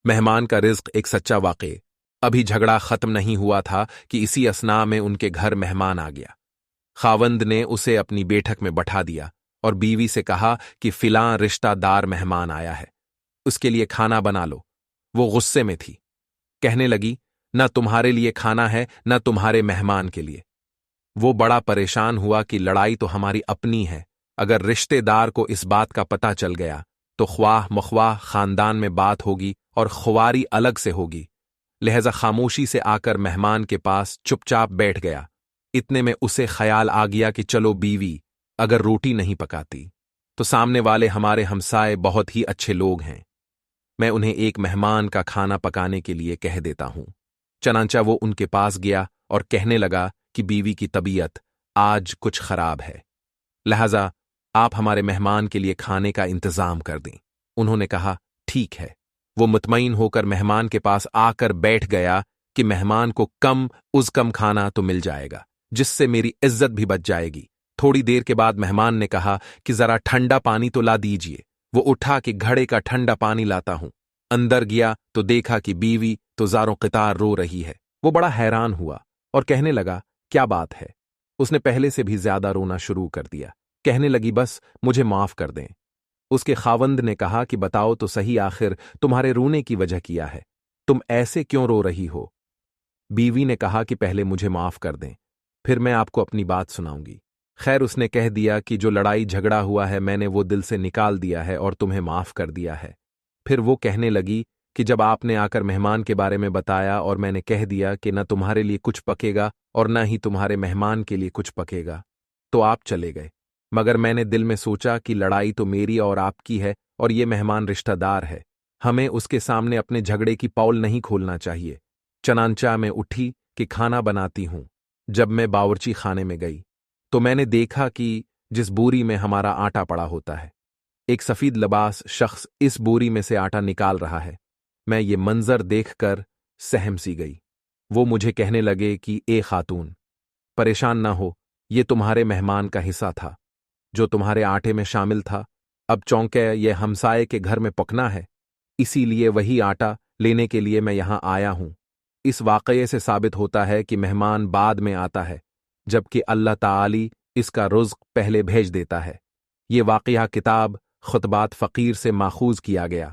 مہمان کا رزق ایک سچا واقعہ۔ ابھی جھگڑا ختم نہیں ہوا تھا کہ اسی اثناء میں ان کے گھر مہمان آ گیا۔ خاوند نے اسے اپنی بیٹھک میں بٹھا دیا اور بیوی سے کہا کہ فلاں رشتہ دار مہمان آیا ہے، اس کے لیے کھانا بنا لو۔ وہ غصے میں تھی، کہنے لگی نہ تمہارے لیے کھانا ہے نہ تمہارے مہمان کے لیے۔ وہ بڑا پریشان ہوا کہ لڑائی تو ہماری اپنی ہے، اگر رشتے دار کو اس بات کا پتہ چل گیا تو خواہ مخواہ خاندان میں بات ہوگی اور خواری الگ سے ہوگی، لہذا خاموشی سے آ کر مہمان کے پاس چپ چاپ بیٹھ گیا۔ اتنے میں اسے خیال آ گیا کہ چلو بیوی اگر روٹی نہیں پکاتی تو سامنے والے ہمارے ہمسائے بہت ہی اچھے لوگ ہیں، میں انہیں ایک مہمان کا کھانا پکانے کے لیے کہہ دیتا ہوں۔ چنانچہ وہ ان کے پاس گیا اور کہنے لگا کہ بیوی کی طبیعت آج کچھ خراب ہے، لہذا آپ ہمارے مہمان کے لیے کھانے کا انتظام کر دیں۔ انہوں نے کہا ٹھیک ہے۔ وہ مطمئن ہو کر مہمان کے پاس آ کر بیٹھ گیا کہ مہمان کو کم از کم کھانا تو مل جائے گا، جس سے میری عزت بھی بچ جائے گی۔ تھوڑی دیر کے بعد مہمان نے کہا کہ ذرا ٹھنڈا پانی تو لا دیجئے۔ وہ اٹھا کہ گھڑے کا ٹھنڈا پانی لاتا ہوں۔ اندر گیا تو دیکھا کہ بیوی تو زاروں قطار رو رہی ہے۔ وہ بڑا حیران ہوا اور کہنے لگا کیا بات ہے؟ اس نے پہلے سے بھی زیادہ رونا شروع کر دیا۔ کہنے لگی بس مجھے معاف کر دیں۔ اس کے خاوند نے کہا کہ بتاؤ تو صحیح آخر تمہارے رونے کی وجہ کیا ہے؟ تم ایسے کیوں رو رہی ہو؟ بیوی نے کہا کہ پہلے مجھے معاف کر دیں، پھر میں آپ کو اپنی بات سناؤں گی۔ خیر اس نے کہہ دیا کہ جو لڑائی جھگڑا ہوا ہے میں نے وہ دل سے نکال دیا ہے اور تمہیں معاف کر دیا ہے۔ پھر وہ کہنے لگی کہ جب آپ نے آ کر مہمان کے بارے میں بتایا اور میں نے کہہ دیا کہ نہ تمہارے لیے کچھ پکے گا اور نہ ہی تمہارے مہمان کے لیے کچھ پکے گا تو آپ چلے گئے، مگر میں نے دل میں سوچا کہ لڑائی تو میری اور آپ کی ہے اور یہ مہمان رشتہ دار ہے، ہمیں اس کے سامنے اپنے جھگڑے کی پول نہیں کھولنا چاہیے۔ چنانچہ میں اٹھی کہ کھانا بناتی ہوں۔ جب میں باورچی خانے میں گئی تو میں نے دیکھا کہ جس بوری میں ہمارا آٹا پڑا ہوتا ہے ایک سفید لباس شخص اس بوری میں سے آٹا نکال رہا ہے۔ میں یہ منظر دیکھ کر سہم سی گئی۔ وہ مجھے کہنے لگے کہ اے خاتون پریشان نہ ہو، یہ تمہارے مہمان کا حصہ تھا جو تمہارے آٹے میں شامل تھا، اب چونکہ یہ ہمسائے کے گھر میں پکنا ہے اسی لیے وہی آٹا لینے کے لیے میں یہاں آیا ہوں۔ اس واقعے سے ثابت ہوتا ہے کہ مہمان بعد میں آتا ہے جبکہ اللہ تعالی اس کا رزق پہلے بھیج دیتا ہے۔ یہ واقعہ کتاب خطبات فقیر سے ماخوذ کیا گیا۔